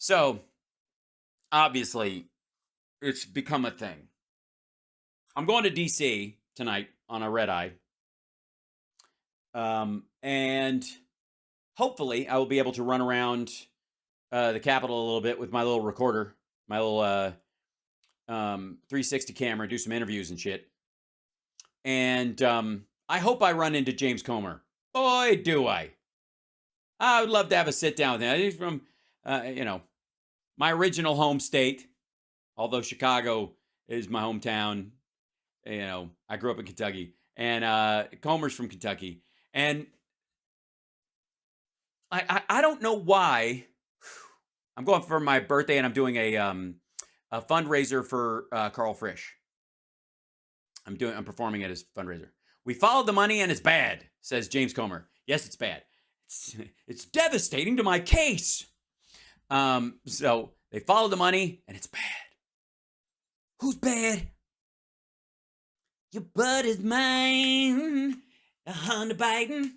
So, obviously, it's become a thing. I'm going to D.C. tonight on a red eye. And hopefully I will be able to run around the Capitol a little bit with my little recorder, my little 360 camera, do some interviews and shit. And I hope I run into James Comer. Boy, do I. I would love to have a sit down with him. He's from, my original home state, although Chicago is my hometown. I grew up in Kentucky. And Comer's from Kentucky. And I don't know why. I'm going for my birthday, and I'm doing a fundraiser for Carl Frisch. I'm performing at his fundraiser. We followed the money, and it's bad, says James Comer. Yes, it's bad. It's devastating to my case. So they followed the money, and it's bad. Who's bad? Your butt is mine, Hunter Biden.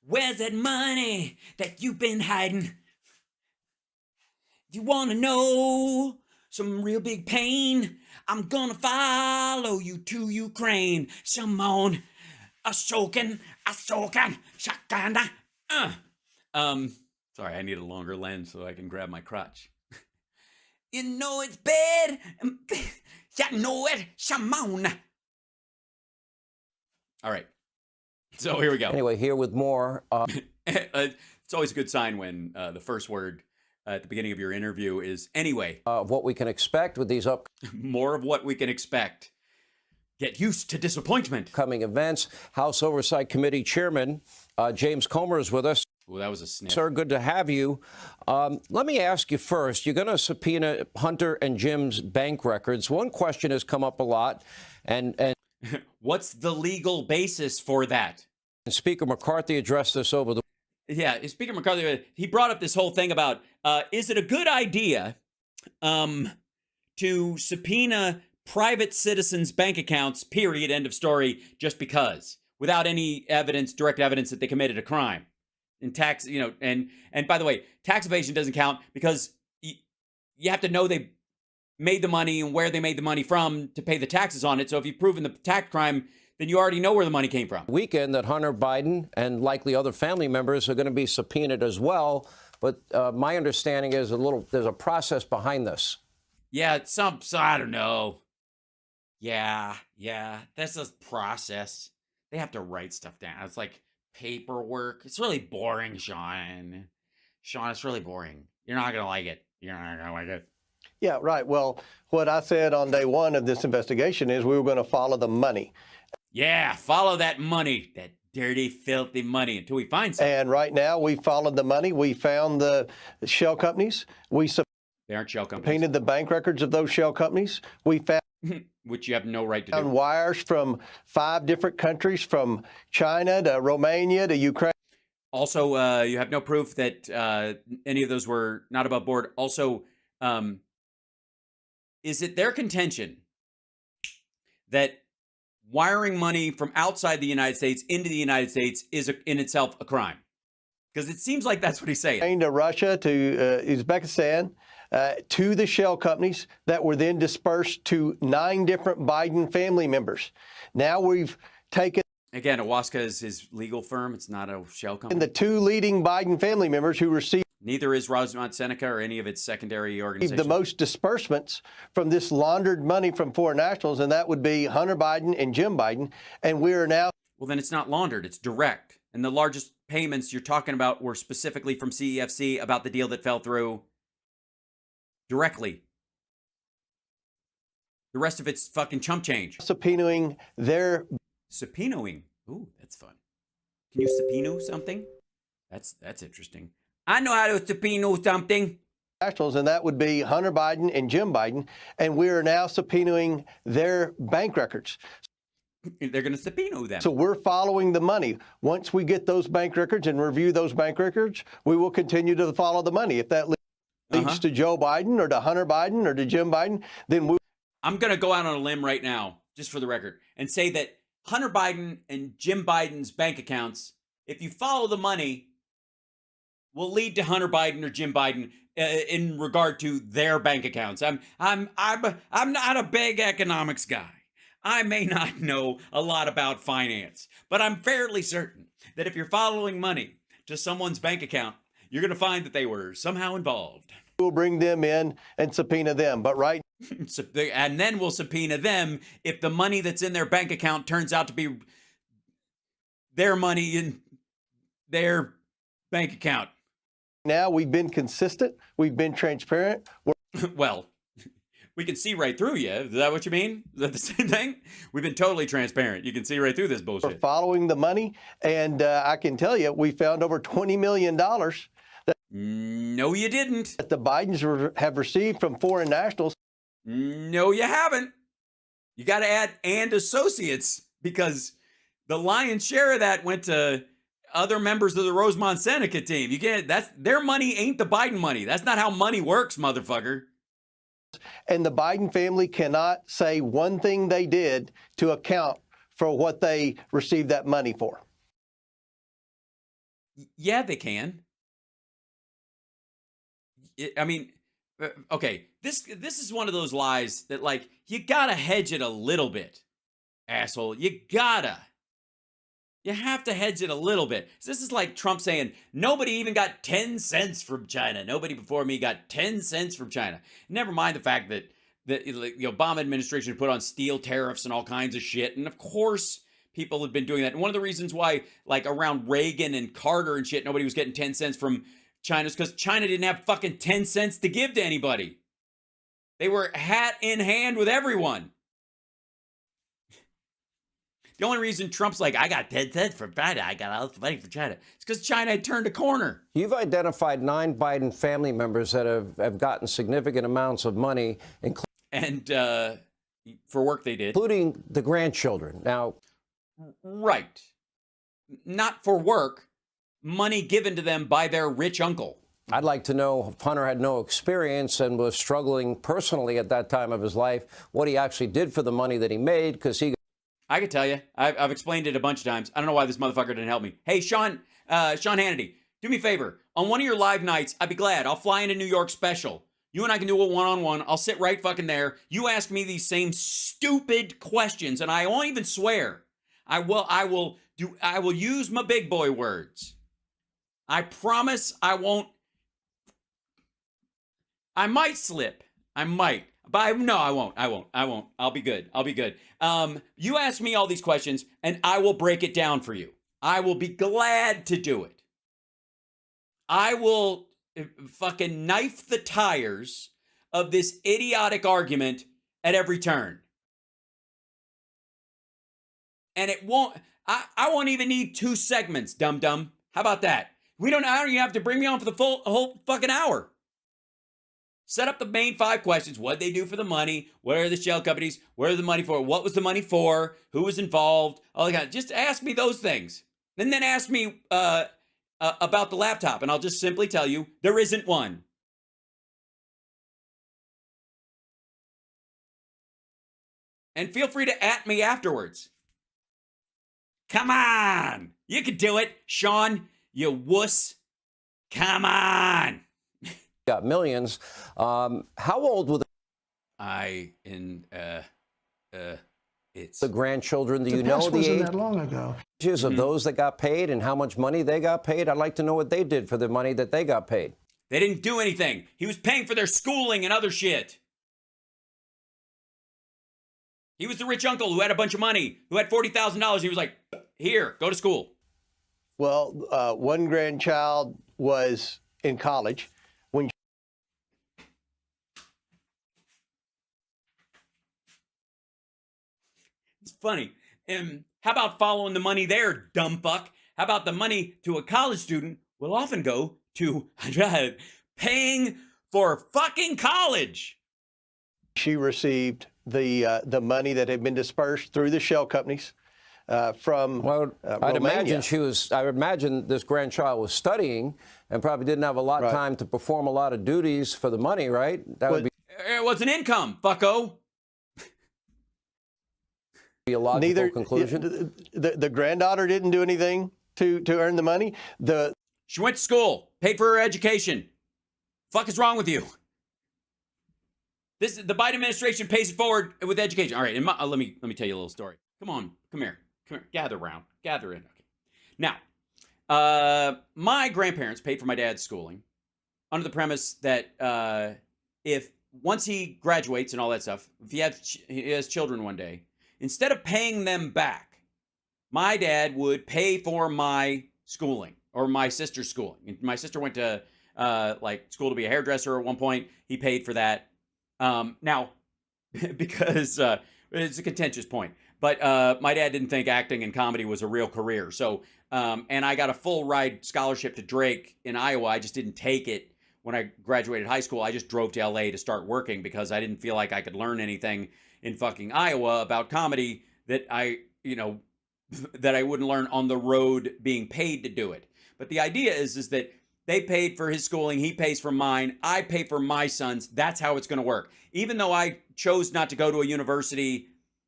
Where's that money that you've been hiding? You want to know some real big pain? I'm gonna follow you to Ukraine. Shimon, Ashokan, Shakanda. Sorry, I need a longer lens so I can grab my crotch. You know it's bad. You know it, Shimon. All right. So here we go. Anyway, here with more. It's always a good sign when the first word at the beginning of your interview is anyway. Of what we can expect with these More of what we can expect. Get used to disappointment. Upcoming events. House Oversight Committee Chairman James Comer is with us. Well, that was a sniff. Sir, good to have you. Let me ask you first. You're going to subpoena Hunter and Jim's bank records. One question has come up a lot, and what's the legal basis for that? And Speaker McCarthy addressed this over the. Yeah, Speaker McCarthy, he brought up this whole thing about, is it a good idea to subpoena private citizens' bank accounts, period, end of story, just because, without any evidence, direct evidence that they committed a crime? And tax, and by the way, tax evasion doesn't count because you have to know they made the money and where they made the money from to pay the taxes on it. So if you've proven the tax crime, then you already know where the money came from. Weekend that Hunter Biden and likely other family members are going to be subpoenaed as well. But my understanding is there's a process behind this. Yeah, I don't know. Yeah, that's a process. They have to write stuff down. It's like paperwork. It's really boring, Sean. Sean, it's really boring. You're not going to like it. Yeah, right. Well, what I said on day one of this investigation is we were going to follow the money. Yeah, follow that money, that dirty, filthy money until we find something. And right now, we followed the money. We found the shell companies. They aren't shell companies. Painted the bank records of those shell companies. We found which you have no right to do. Wires from 5 different countries, from China to Romania to Ukraine. Also, you have no proof that any of those were not above board. Also, is it their contention that wiring money from outside the United States into the United States is in itself a crime? Because it seems like that's what he's saying. To Russia, to Uzbekistan, to the shell companies that were then dispersed to 9 different Biden family members. Now we've taken. Again, Awaska is his legal firm. It's not a shell company. The 2 leading Biden family members who received. Neither is Rosemont Seneca or any of its secondary organizations. The most disbursements from this laundered money from foreign nationals, and that would be Hunter Biden and Jim Biden. And we are now. Well, then it's not laundered. It's direct. And the largest payments you're talking about were specifically from CEFC about the deal that fell through directly. The rest of it's fucking chump change. Subpoenaing their. Subpoenaing. Ooh, that's fun. Can you subpoena something? That's interesting. I know how to subpoena something. Nationals, and that would be Hunter Biden and Jim Biden. And we are now subpoenaing their bank records. They're going to subpoena them. So we're following the money. Once we get those bank records and review those bank records, we will continue to follow the money. If that leads to Joe Biden or to Hunter Biden or to Jim Biden, then we. I'm going to go out on a limb right now, just for the record, and say that Hunter Biden and Jim Biden's bank accounts, if you follow the money, will lead to Hunter Biden or Jim Biden in regard to their bank accounts. I'm not a big economics guy. I may not know a lot about finance, but I'm fairly certain that if you're following money to someone's bank account, you're going to find that they were somehow involved. We'll bring them in and subpoena them. But right and then we'll subpoena them if the money that's in their bank account turns out to be their money in their bank account. now, we've been consistent. We've been transparent. Well, we can see right through you. Is that what you mean? Is that the same thing? We've been totally transparent. You can see right through this bullshit. We're following the money. And I can tell you, we found over $20 million No, you didn't. that the Bidens have received from foreign nationals. No, you haven't. You got to add and associates, because the lion's share of that went to other members of the Rosemont Seneca team. You can't, that's their money, ain't the Biden money. That's not how money works, motherfucker. And the Biden family cannot say one thing they did to account for what they received that money for. Yeah, they can. I mean, okay, this is one of those lies that, like, you gotta hedge it a little bit, asshole. You have to hedge it a little bit. So this is like Trump saying, nobody even got 10 cents from China. Nobody before me got 10 cents from China. Never mind the fact that the Obama administration put on steel tariffs and all kinds of shit. And of course, people have been doing that. And one of the reasons why, like, around Reagan and Carter and shit, nobody was getting 10 cents from China is because China didn't have fucking 10 cents to give to anybody. They were hat in hand with everyone. The only reason Trump's like, I got 10 cents from China, I got all the money from China, it's because China had turned a corner. You've identified 9 Biden family members that have gotten significant amounts of money, and for work they did. Including the grandchildren. Now, right. Not for work, money given to them by their rich uncle. I'd like to know if Hunter had no experience and was struggling personally at that time of his life, what he actually did for the money that he made, because he... I could tell you. I've explained it a bunch of times. I don't know why this motherfucker didn't help me. Hey, Sean Hannity, do me a favor. On one of your live nights, I'd be glad. I'll fly into New York special. You and I can do a one-on-one. I'll sit right fucking there. You ask me these same stupid questions, and I won't even swear. I will use my big boy words. I promise I won't. I might slip. I might. But no, I won't. I'll be good. You ask me all these questions, and I will break it down for you. I will be glad to do it. I will fucking knife the tires of this idiotic argument at every turn. And it won't, I won't even need 2 segments, dum-dum. How about that? I don't even have to bring me on for the whole fucking hour. Set up the main 5 questions. What did they do for the money? What are the shell companies? Where are the money for? What was the money for? Who was involved? All that kind of, just ask me those things. And then ask me about the laptop. And I'll just simply tell you, there isn't one. And feel free to at me afterwards. Come on. You can do it, Sean, you wuss. Come on. Got millions. How old were it's the grandchildren? Do you know past the wasn't that long ago. ages of those that got paid and how much money they got paid? I'd like to know what they did for the money that they got paid. They didn't do anything. He was paying for their schooling and other shit. He was the rich uncle who had a bunch of money, who had $40,000. He was like, here, go to school. Well, one grandchild was in college. It's funny. How about following the money there, dumb fuck? How about the money to a college student will often go to paying for fucking college? She received the money that had been dispersed through the shell companies from I'd Romania. imagine I would imagine this grandchild was studying and probably didn't have a lot of time to perform a lot of duties for the money, right? That would be It was an income, fucko. a logical conclusion. The granddaughter didn't do anything to earn the money. She went to school, paid for her education. Fuck is wrong with you? The Biden administration pays it forward with education. All right, let me tell you a little story. Come on, come here, gather around, gather in. Okay. Now, my grandparents paid for my dad's schooling under the premise that if once he graduates and all that stuff, if he has children one day, instead of paying them back, my dad would pay for my schooling or my sister's schooling. And my sister went to like school to be a hairdresser at one point. He paid for that. Now, because it's a contentious point, but my dad didn't think acting and comedy was a real career. So, and I got a full ride scholarship to Drake in Iowa. I just didn't take it when I graduated high school. I just drove to LA to start working because I didn't feel like I could learn anything in fucking Iowa about comedy that that I wouldn't learn on the road being paid to do it. But the idea is that they paid for his schooling. He pays for mine. I pay for my son's. That's how it's going to work. Even though I chose not to go to a university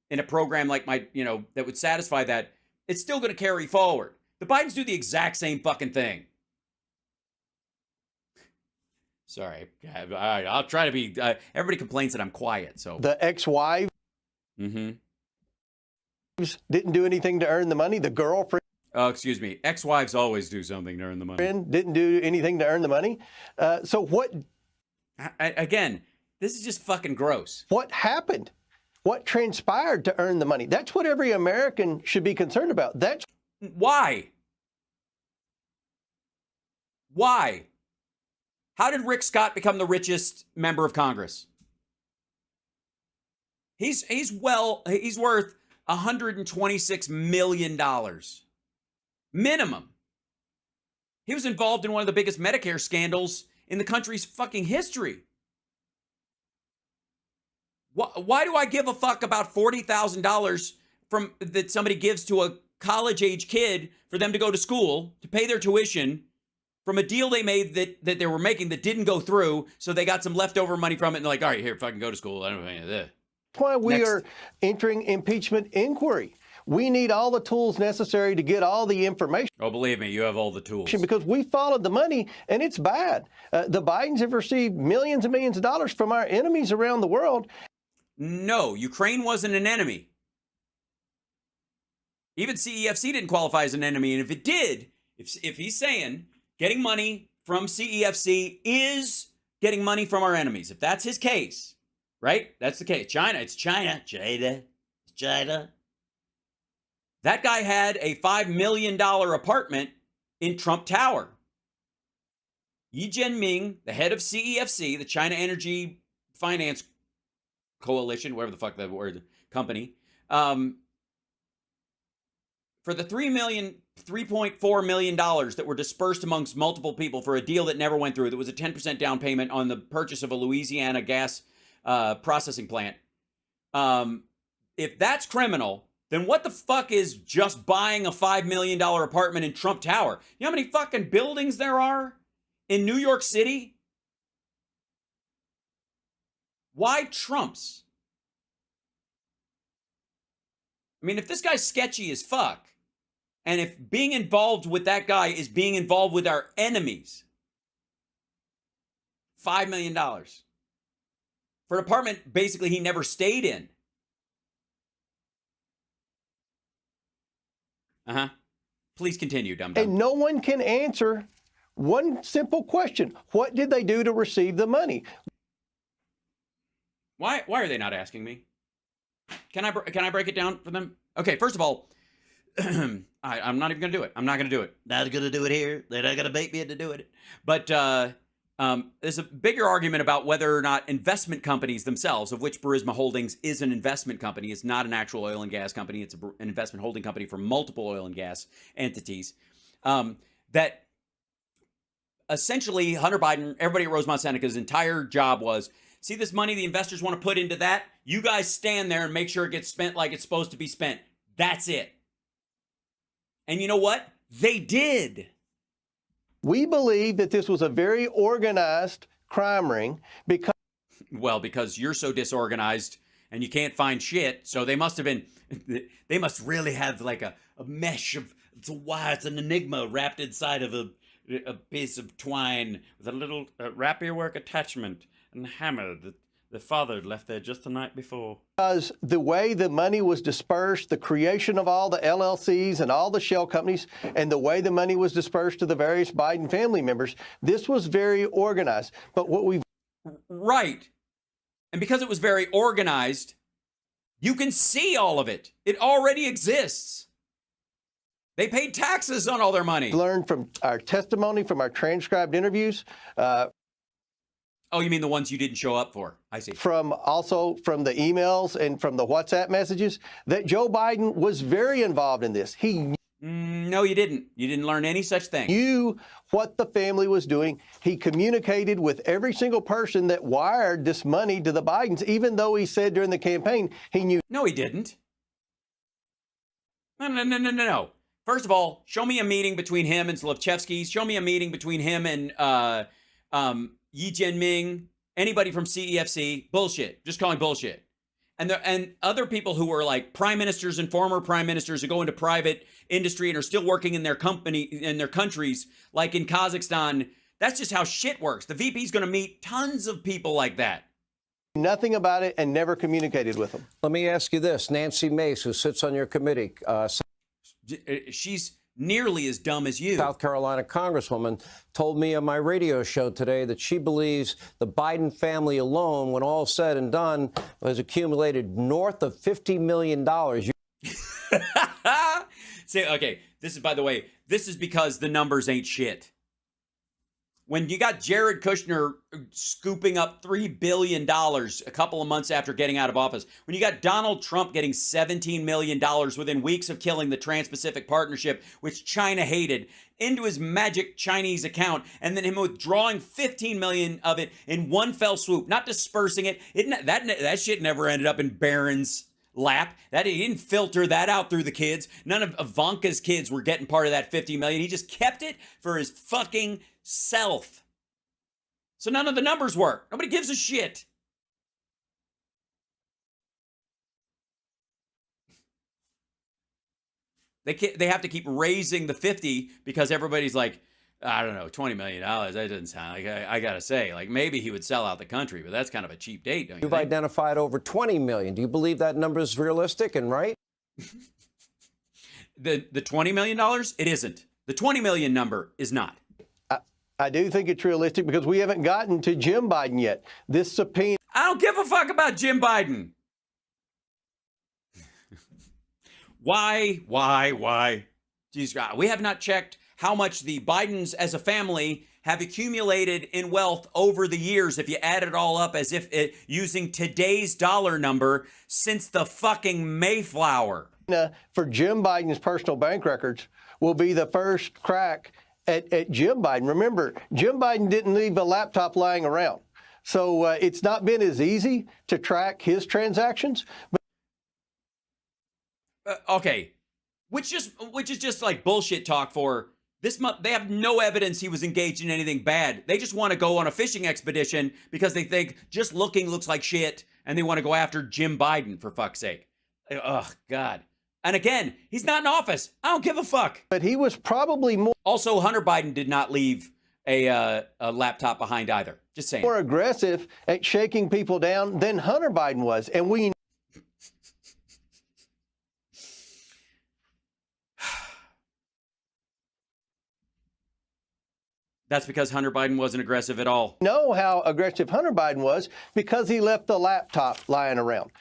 in a program like that would satisfy that, it's still going to carry forward. The Bidens do the exact same fucking thing. Sorry. I'll try to be, everybody complains that I'm quiet, so. The ex-wives didn't do anything to earn the money. The girlfriend. Oh, excuse me. Ex-wives always do something to earn the money. Didn't do anything to earn the money. So what? Again, this is just fucking gross. What happened? What transpired to earn the money? That's what every American should be concerned about. That's why. Why? How did Rick Scott become the richest member of Congress? He's worth $126 million. Minimum. He was involved in one of the biggest Medicare scandals in the country's fucking history. Why do I give a fuck about $40,000 that somebody gives to a college-age kid for them to go to school, to pay their tuition, from a deal they made that they were making that didn't go through, so they got some leftover money from it, and they're like, all right, here, fucking go to school. I don't know any of this. That's why we are entering impeachment inquiry. We need all the tools necessary to get all the information. Oh, believe me, you have all the tools. Because we followed the money, and it's bad. The Bidens have received millions and millions of dollars from our enemies around the world. No, Ukraine wasn't an enemy. Even CEFC didn't qualify as an enemy. And if it did, if he's saying getting money from CEFC is getting money from our enemies, if that's his case, right? That's the case. China, it's China. China. That guy had a $5 million apartment in Trump Tower. Yi Jianming, the head of CEFC, the China Energy Finance Coalition, whatever the fuck that word, company, for the $3.4 million that were dispersed amongst multiple people for a deal that never went through, that was a 10% down payment on the purchase of a Louisiana gas processing plant. If that's criminal, then what the fuck is just buying a $5 million apartment in Trump Tower? You know how many fucking buildings there are in New York City? Why Trump's? I mean, if this guy's sketchy as fuck, and if being involved with that guy is being involved with our enemies, $5 million for an apartment basically he never stayed in. Please continue, dum-dum. And no one can answer one simple question. What did they do to receive the money? Why are they not asking me? Can I break it down for them? Okay, first of all, I'm not even going to do it. I'm not going to do it. Not going to do it here. They're not going to bait me into doing it. But there's a bigger argument about whether or not investment companies themselves, of which Burisma Holdings is an investment company. It's not an actual oil and gas company. It's an investment holding company for multiple oil and gas entities. That essentially Hunter Biden, everybody at Rosemont Seneca's entire job was, see this money the investors want to put into that? You guys stand there and make sure it gets spent like it's supposed to be spent. That's it. And you know what? They did. We believe that this was a very organized crime ring because you're so disorganized and you can't find shit. So they must really have like a mesh of, it's an enigma wrapped inside of a piece of twine with a little rapier work attachment and hammer that the father had left there just the night before. Because the way the money was dispersed, the creation of all the LLCs and all the shell companies, and the way the money was dispersed to the various Biden family members, this was very organized. But what we've... Right. And because it was very organized, you can see all of it. It already exists. They paid taxes on all their money. learned from our testimony, from our transcribed interviews, Oh, you mean the ones you didn't show up for? I see. also from the emails and from the WhatsApp messages, that Joe Biden was very involved in this. He No, you didn't. You didn't learn any such thing. knew what the family was doing. He communicated with every single person that wired this money to the Bidens, even though he said during the campaign he knew. No, he didn't. No. First of all, show me a meeting between him and Zlochevsky. Show me a meeting between him and Yi Jianming, anybody from CEFC. Bullshit. Just calling bullshit. And other people who were like prime ministers and former prime ministers who go into private industry and are still working in their company, in their countries, like in Kazakhstan. That's just how shit works. The VP's going to meet tons of people like that. Nothing about it and never communicated with them. Let me ask you this. Nancy Mace, who sits on your committee, She's nearly as dumb as you. South Carolina Congresswoman, told me on my radio show today that she believes the Biden family alone, when all said and done, has accumulated north of $50 million. See, okay, this is, by the way, this is because the numbers ain't shit. When you got Jared Kushner scooping up $3 billion a couple of months after getting out of office, when you got Donald Trump getting $17 million within weeks of killing the Trans-Pacific Partnership, which China hated, into his magic Chinese account, and then him withdrawing $15 million of it in one fell swoop, not dispersing it, that shit never ended up in Barron's lap. That he didn't filter that out through the kids. None of Ivanka's kids were getting part of that $50 million. He just kept it for his fucking self. So none of the numbers work. Nobody gives a shit. They have to keep raising the 50 because everybody's like, I don't know, $20 million. That doesn't sound like, I gotta say, like maybe he would sell out the country, but that's kind of a cheap date, don't you You've think? identified over 20 million. Do you believe that number is realistic and right? The $20 million? It isn't. The 20 million number is not. I do think it's realistic because we haven't gotten to Jim Biden yet. This subpoena. I don't give a fuck about Jim Biden. Why? Jesus God, we have not checked how much the Bidens as a family have accumulated in wealth over the years if you add it all up as if using today's dollar number since the fucking Mayflower. For Jim Biden's personal bank records will be the first crack at Jim Biden. Remember, Jim Biden didn't leave a laptop lying around. So it's not been as easy to track his transactions. Okay, which is just like bullshit talk for this month. They have no evidence he was engaged in anything bad. They just want to go on a fishing expedition because they think just looking looks like shit and they want to go after Jim Biden, for fuck's sake. Oh, God. And again, he's not in office. I don't give a fuck. But he was probably more Also, Hunter Biden did not leave a laptop behind either. Just saying. more aggressive at shaking people down than Hunter Biden was. And we That's because Hunter Biden wasn't aggressive at all. know how aggressive Hunter Biden was because he left the laptop lying around.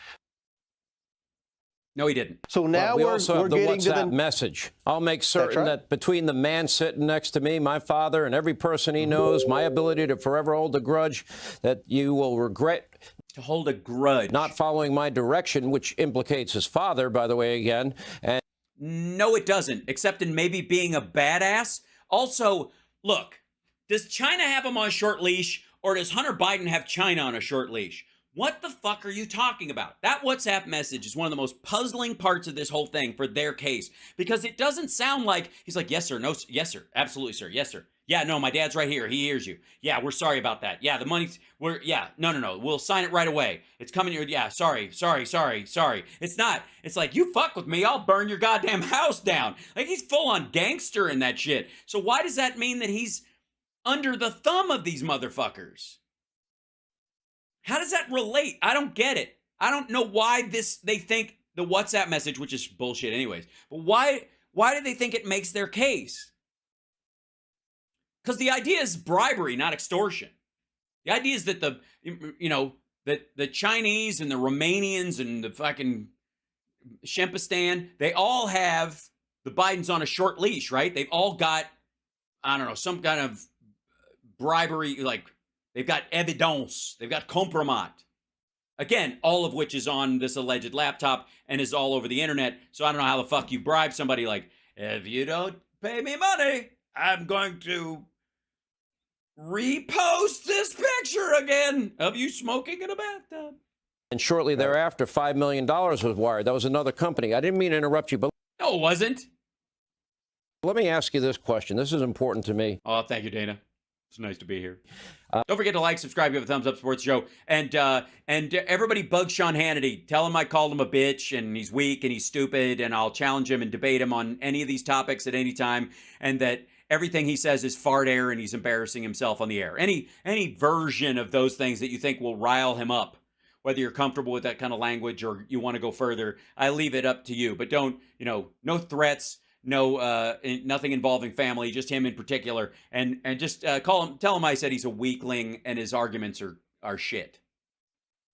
No, he didn't. So now we also we're have the getting to WhatsApp the message. I'll make certain right. that between the man sitting next to me, my father, and every person he knows, my ability to forever hold a grudge, that you will regret To hold a grudge. not following my direction, which implicates his father, by the way, again. And No, it doesn't, except in maybe being a badass. Also, look, does China have him on a short leash, or does Hunter Biden have China on a short leash? What the fuck are you talking about? That WhatsApp message is one of the most puzzling parts of this whole thing for their case, because it doesn't sound like he's like, yes, sir, no, yes, sir, absolutely, sir, yes, sir. Yeah, no, my dad's right here. He hears you. Yeah, we're sorry about that. Yeah, the money's, no. We'll sign it right away. It's coming here. Yeah, sorry. It's not. It's like, you fuck with me, I'll burn your goddamn house down. Like, he's full on gangster in that shit. So why does that mean that he's under the thumb of these motherfuckers. How does that relate? I don't get it. I don't know why they think the WhatsApp message, which is bullshit anyways, but why do they think it makes their case? Because the idea is bribery, not extortion. The idea is that the Chinese and the Romanians and the fucking Shempistan, they all have the Bidens on a short leash, right? They've all got, I don't know, some kind of bribery, like they've got evidence, they've got compromat. Again, all of which is on this alleged laptop and is all over the internet. So I don't know how the fuck you bribe somebody like, if you don't pay me money, I'm going to repost this picture again of you smoking in a bathtub. And shortly thereafter, $5 million was wired. That was another company. I didn't mean to interrupt you, but No, it wasn't. let me ask you this question. This is important to me. Oh, thank you, Dana. It's nice to be here. Don't forget to like, subscribe, give a thumbs up, support the show. And everybody bug Sean Hannity. Tell him I called him a bitch and he's weak and he's stupid and I'll challenge him and debate him on any of these topics at any time, and that everything he says is fart air and he's embarrassing himself on the air. Any version of those things that you think will rile him up, whether you're comfortable with that kind of language or you want to go further, I leave it up to you. But don't, no threats, no, nothing involving family, just him in particular, and just tell him I said he's a weakling and his arguments are shit.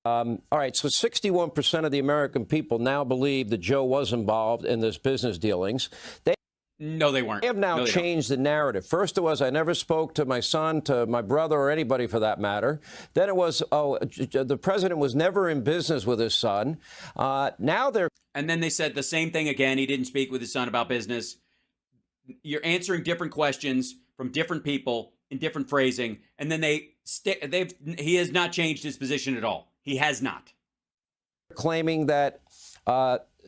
All right, so 61% of the American people now believe that Joe was involved in this business dealings. No, they weren't. They have now changed the narrative. First it was, I never spoke to my son, to my brother, or anybody for that matter. Then it was, the president was never in business with his son. Now they're... And then they said the same thing again. He didn't speak with his son about business. You're answering different questions from different people in different phrasing. And then he has not changed his position at all. He has not. Claiming that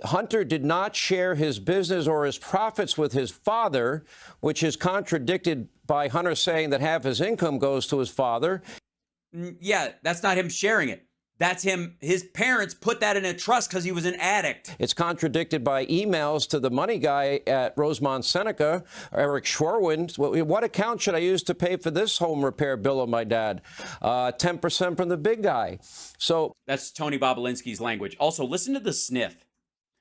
Hunter did not share his business or his profits with his father, which is contradicted by Hunter saying that half his income goes to his father. Yeah, that's not him sharing it. That's him. His parents put that in a trust because he was an addict. It's contradicted by emails to the money guy at Rosemont Seneca, Eric Schwerwin. What account should I use to pay for this home repair bill of my dad? 10% from the big guy. So that's Tony Bobolinsky's language. Also, listen to the sniff.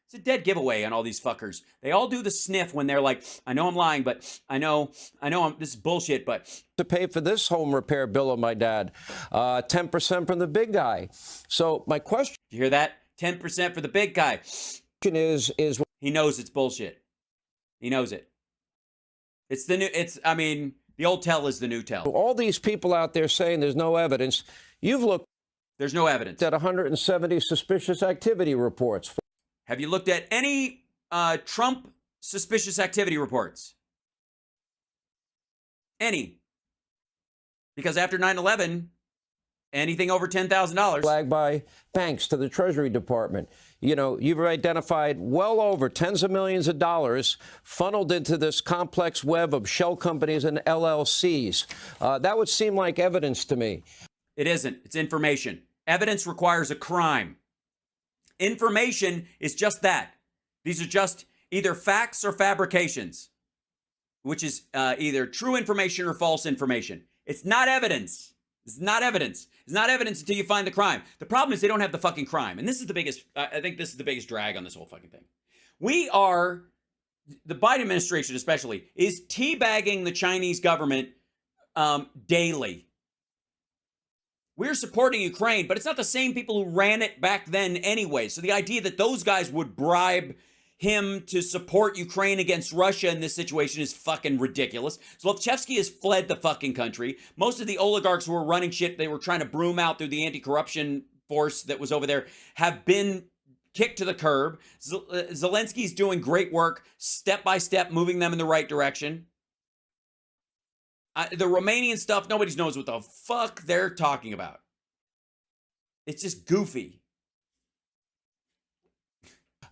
It's a dead giveaway on all these fuckers. They all do the sniff when they're like, I know I'm lying, but I know this is bullshit, but... To pay for this home repair bill of my dad, 10% from the big guy. So my question... You hear that? 10% for the big guy. Is he knows it's bullshit. He knows it. It's the old tell is the new tell. All these people out there saying there's no evidence. You've looked... There's no evidence. At 170 suspicious activity reports. Have you looked at any Trump suspicious activity reports? Any? Because after 9/11, anything over $10,000. Flagged by banks to the Treasury Department. You've identified well over tens of millions of dollars funneled into this complex web of shell companies and LLCs. That would seem like evidence to me. It isn't. It's information. Evidence requires a crime. Information is just that. These are just either facts or fabrications, which is either true information or false information. It's not evidence. It's not evidence. It's not evidence until you find the crime. The problem is they don't have the fucking crime. And this is the biggest, I think this is the biggest drag on this whole fucking thing. The Biden administration especially, is teabagging the Chinese government daily. We're supporting Ukraine, but it's not the same people who ran it back then anyway. So the idea that those guys would bribe him to support Ukraine against Russia in this situation is fucking ridiculous. Zlochevsky has fled the fucking country. Most of the oligarchs who were running shit, they were trying to broom out through the anti-corruption force that was over there, have been kicked to the curb. Zelensky's doing great work, step by step, moving them in the right direction. The Romanian stuff, nobody knows what the fuck they're talking about. It's just goofy.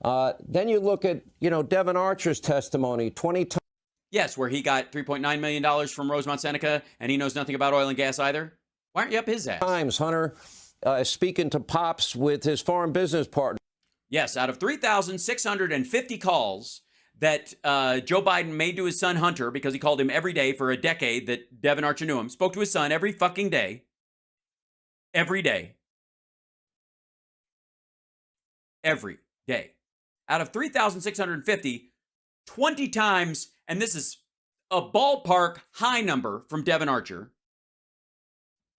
Then you look at, Devin Archer's testimony, 20 times. Yes, where he got $3.9 million from Rosemont Seneca, and he knows nothing about oil and gas either. Why aren't you up his ass? Times Hunter speaking to Pops with his foreign business partner. Yes, out of 3,650 calls that Joe Biden made to his son Hunter, because he called him every day for a decade that Devin Archer knew him, spoke to his son every fucking day. Every day. Every day. Out of 3,650, 20 times, and this is a ballpark high number from Devin Archer,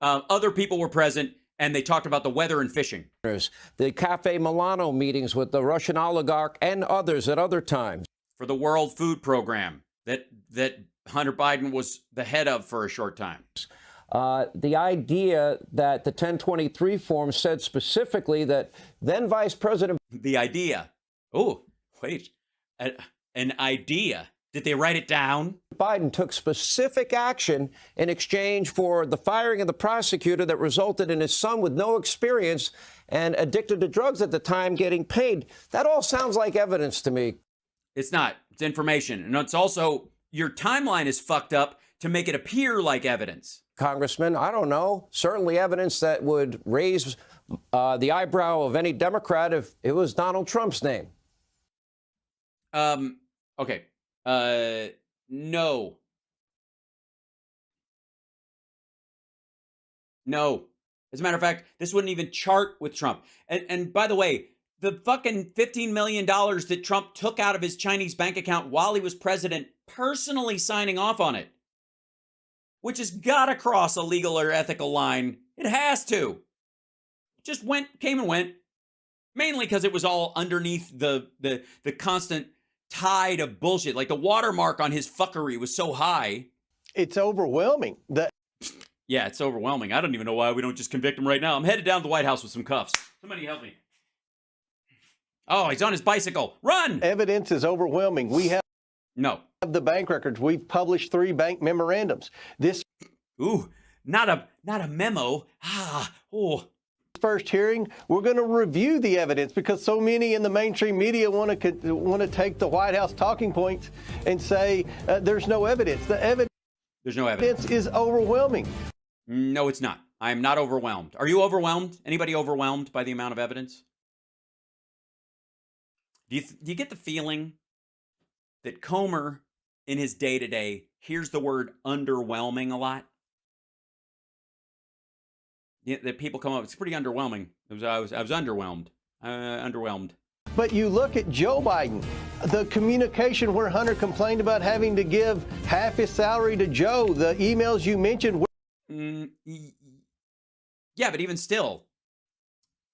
other people were present, and they talked about the weather and fishing. The Cafe Milano meetings with the Russian oligarch and others at other times. For the World Food Program that Hunter Biden was the head of for a short time. The idea that the 1023 form said specifically that then Vice President... The idea. Oh, wait. An idea. Did they write it down? Biden took specific action in exchange for the firing of the prosecutor that resulted in his son with no experience and addicted to drugs at the time getting paid. That all sounds like evidence to me. It's not. It's information. And it's also, your timeline is fucked up to make it appear like evidence. Congressman, I don't know. Certainly evidence that would raise the eyebrow of any Democrat if it was Donald Trump's name. Okay. No. No. As a matter of fact, this wouldn't even chart with Trump. And by the way, the fucking $15 million that Trump took out of his Chinese bank account while he was president, personally signing off on it, which has got to cross a legal or ethical line. It has to. Just came and went, mainly because it was all underneath the constant tide of bullshit. Like the watermark on his fuckery was so high. It's overwhelming. Yeah, it's overwhelming. I don't even know why we don't just convict him right now. I'm headed down to the White House with some cuffs. Somebody help me. Oh, he's on his bicycle. Run! Evidence is overwhelming. We have the bank records. We've published 3 bank memorandums. Ooh, not a memo. First hearing, we're going to review the evidence because so many in the mainstream media want to take the White House talking points and say there's no evidence. There's no evidence. Is overwhelming. No, it's not. I am not overwhelmed. Are you overwhelmed? Anybody overwhelmed by the amount of evidence? Do you get the feeling that Comer in his day-to-day hears the word underwhelming a lot? Yeah, that people come up, it's pretty underwhelming. I was underwhelmed. Underwhelmed. But you look at Joe Biden, the communication where Hunter complained about having to give half his salary to Joe, the emails you mentioned. Yeah, but even still,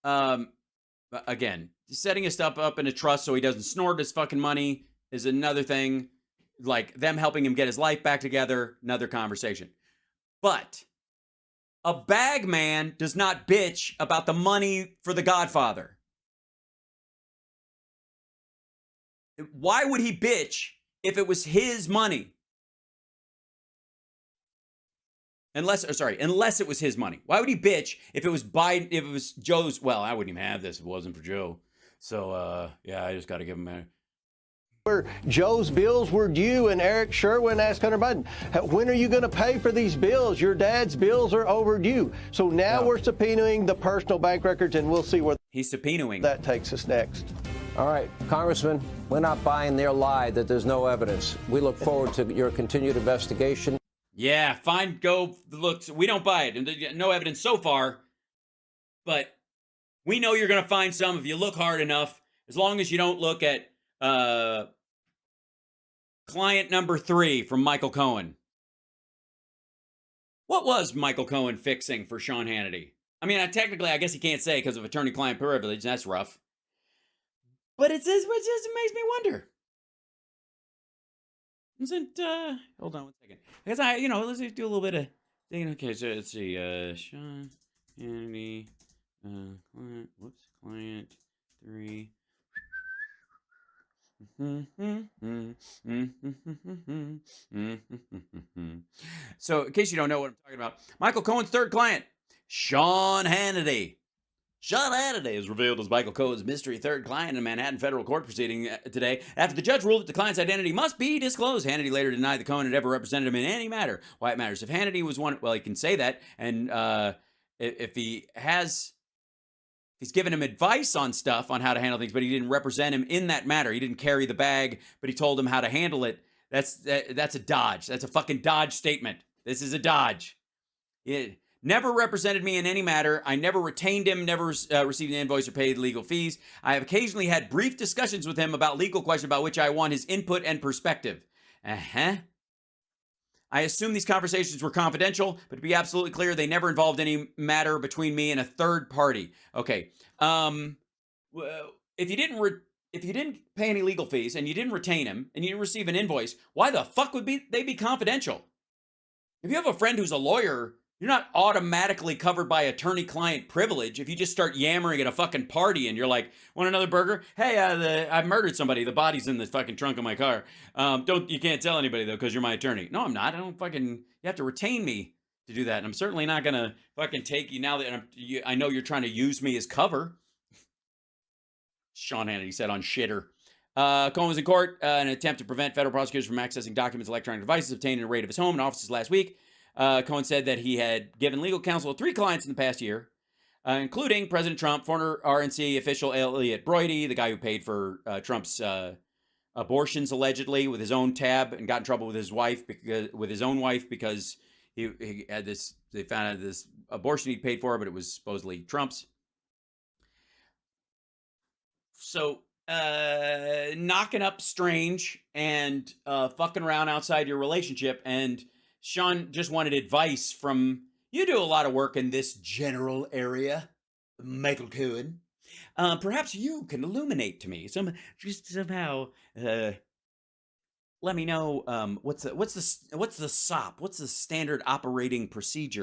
again, setting his stuff up in a trust so he doesn't snort his fucking money is another thing. Like them helping him get his life back together, another conversation. But a bag man does not bitch about the money for The Godfather. Why would he bitch if it was his money? Unless it was his money. Why would he bitch if it was Biden, if it was Joe's? Well, I wouldn't even have this if it wasn't for Joe. So, yeah, I just got to give him a... Where Joe's bills were due, and Eric Sherwin asked Hunter Biden, when are you going to pay for these bills? Your dad's bills are overdue. So now we're subpoenaing the personal bank records, and we'll see where he's subpoenaing. That takes us next. All right, Congressman, we're not buying their lie that there's no evidence. We look forward to your continued investigation. Yeah, fine, go look. We don't buy it, and no evidence so far, but we know you're going to find some if you look hard enough, as long as you don't look at client number 3 from Michael Cohen. What was Michael Cohen fixing for Sean Hannity? I mean, I guess he can't say because of attorney-client privilege. That's rough. But it makes me wonder. Hold on one second. Because let's do a little bit of thing. Okay, so let's see. Sean Hannity, client 3. So, in case you don't know what I'm talking about, Michael Cohen's third client, Sean Hannity. Sean Hannity is revealed as Michael Cohen's mystery third client in a Manhattan federal court proceeding today after the judge ruled that the client's identity must be disclosed. Hannity later denied that Cohen had ever represented him in any matter. Why it matters. If Hannity was one, well, he can say that, and if he has He's given him advice on stuff on how to handle things, but he didn't represent him in that matter. He didn't carry the bag, but he told him how to handle it. That's a dodge. That's a fucking dodge statement. This is a dodge. It never represented me in any matter. I never retained him, never received an invoice or paid legal fees. I have occasionally had brief discussions with him about legal questions about which I want his input and perspective. I assume these conversations were confidential, but to be absolutely clear, they never involved any matter between me and a third party. Okay. If you didn't pay any legal fees and you didn't retain him and you didn't receive an invoice, why the fuck would they be confidential? If you have a friend who's a lawyer, you're not automatically covered by attorney-client privilege if you just start yammering at a fucking party and you're like, want another burger? Hey, I murdered somebody. The body's in the fucking trunk of my car. You can't tell anybody, though, because you're my attorney. No, I'm not. You have to retain me to do that. And I'm certainly not going to fucking take you now that I know you're trying to use me as cover. Sean Hannity said on Shitter. Cohen was in court in an attempt to prevent federal prosecutors from accessing documents and electronic devices obtained in a raid of his home and offices last week. Cohen said that he had given legal counsel to 3 clients in the past year, including President Trump, former RNC official Elliot Broidy, the guy who paid for Trump's abortions allegedly with his own tab and got in trouble with his wife because he had this. They found out this abortion he paid for, but it was supposedly Trump's. So knocking up strange and fucking around outside your relationship. And Sean just wanted advice from, you do a lot of work in this general area, Michael Cohen. Perhaps you can illuminate to me somehow. Let me know what's the SOP? What's the standard operating procedure?